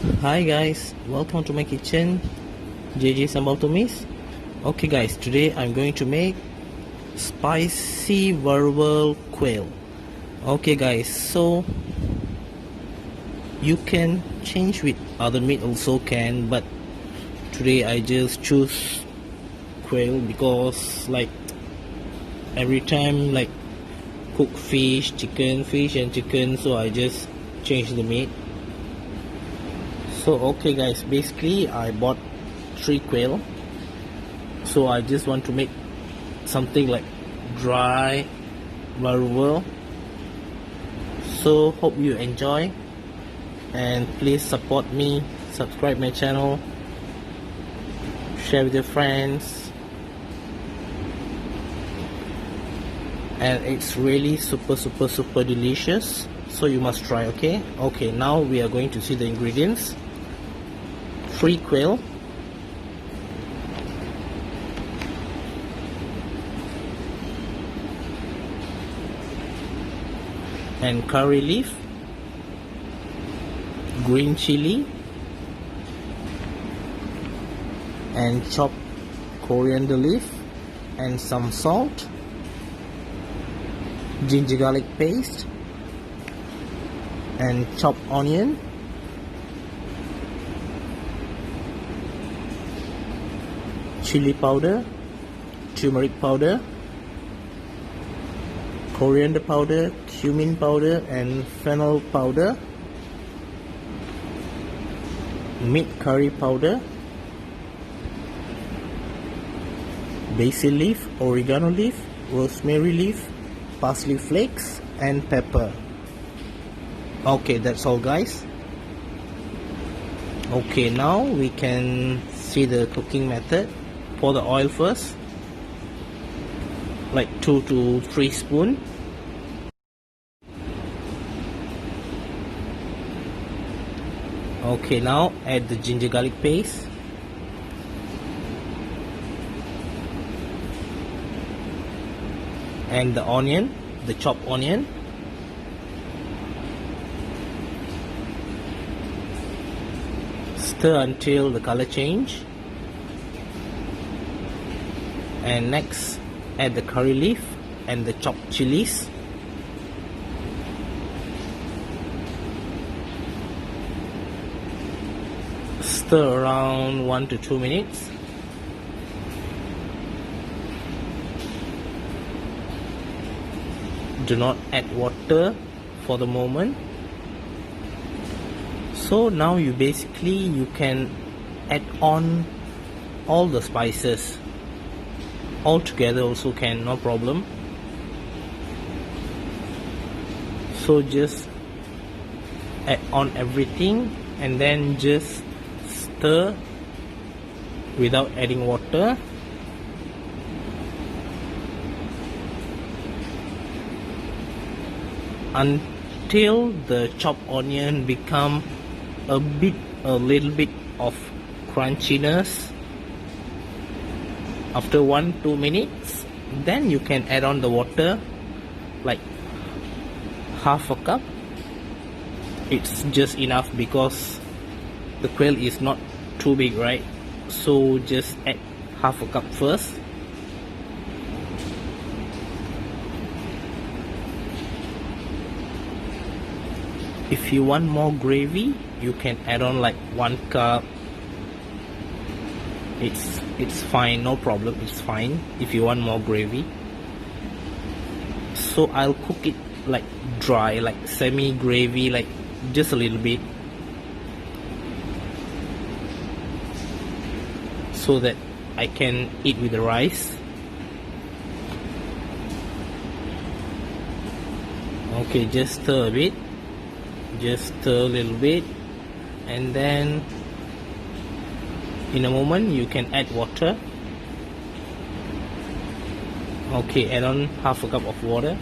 Hi guys, welcome to my kitchen, JJ Sambal Tumis. Okay guys, today I'm going to make spicy varuval quail. Okay guys, so you can change with other meat also can, but today I just choose quail because like every time like cook fish and chicken, so I just change the meat. So okay guys, basically I bought 3 quail, so I just want to make something like dry varuval. So hope you enjoy, and please support me, subscribe my channel, share with your friends, and it's really super delicious, so you must try. Okay, now we are going to see the ingredients. 3 quail, and curry leaf, green chili, and chopped coriander leaf, and some salt, ginger garlic paste, and chopped onion, chili powder, turmeric powder, coriander powder, cumin powder, and fennel powder, meat curry powder, basil leaf, oregano leaf, rosemary leaf, parsley flakes, and pepper. Okay, that's all guys. Okay, now we can see the cooking method. Pour the oil first, like 2 to 3 spoon. Okay, now add the ginger garlic paste, and the onion, the chopped onion. Stir until the color change, and next add the curry leaf and the chopped chilies. Stir around 1 to 2 minutes. Do not add water for the moment. So now you can add on all the spices all together also can, no problem. So just add on everything and then just stir without adding water. Until the chopped onion become a little bit of crunchiness. After 1-2 minutes, then you can add on the water, like half a cup. It's just enough because the quail is not too big, right? So just add half a cup first. If you want more gravy, you can add on like 1 cup. It's fine, no problem, it's fine if you want more gravy. So I'll cook it like dry, like semi gravy, like just a little bit, so that I can eat with the rice. Okay, just stir a bit, just stir a little bit, and then in a moment you can add water. Okay, add on half a cup of water.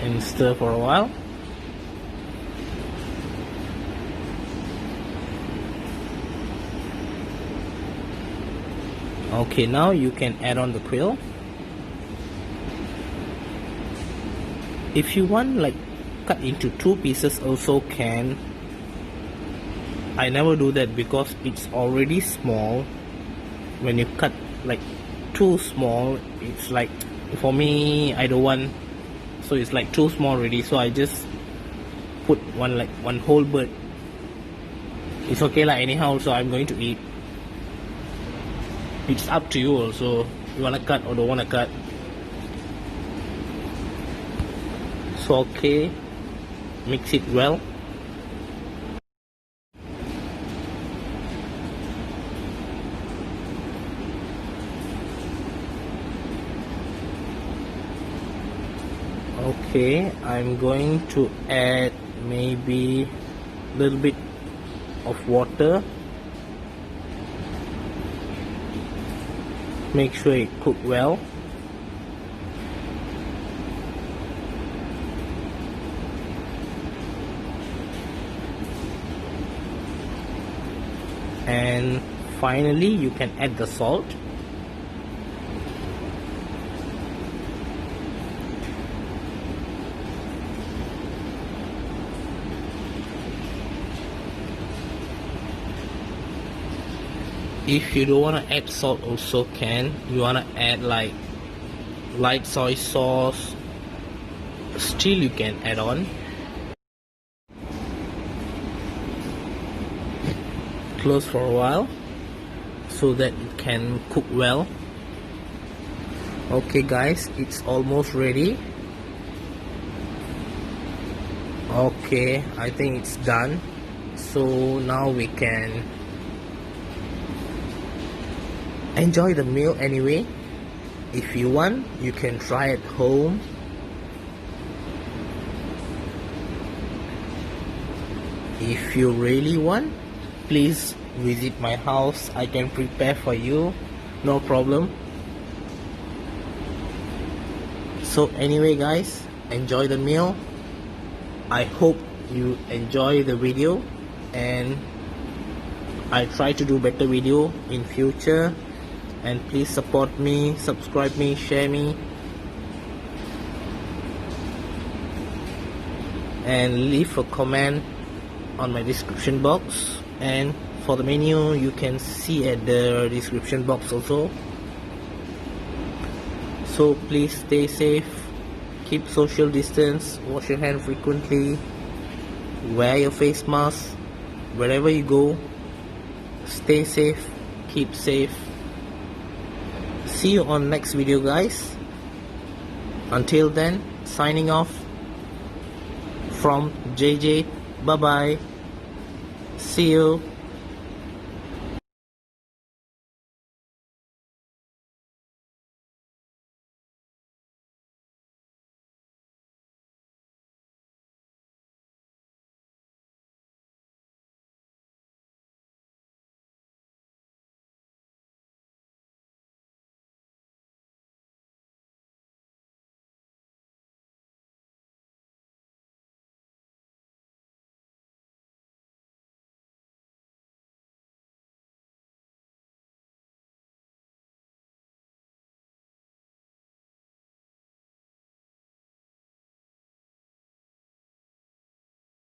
And stir for a while. Okay, now you can add on the quail. If you want like cut into 2 pieces also can. I never do that because it's already small. When you cut like too small, it's like, for me, I don't want, so it's like too small already, so I just put one whole bird. It's okay like anyhow, so I'm going to eat. It's up to you also, you wanna cut or don't wanna cut. So okay, mix it well. Okay, I'm going to add maybe a little bit of water. Make sure it cook well. And finally you can add the salt. If you don't want to add salt also can. You want to add like light soy sauce, still you can add on. Close for a while so that it can cook well. Okay guys, it's almost ready. Okay, I think it's done. So now we can enjoy the meal anyway. If you want, you can try at home. If you really want, please visit my house. I can prepare for you, no problem. So anyway guys, enjoy the meal. I hope you enjoy the video, and I try to do better video in future. And please support me, subscribe me, share me, and leave a comment on my description box. And for the menu, you can see at the description box also. So please stay safe, keep social distance, wash your hands frequently, wear your face mask wherever you go. Stay safe, keep safe. See you on next video guys. Until then, signing off from JJ. Bye bye. See you.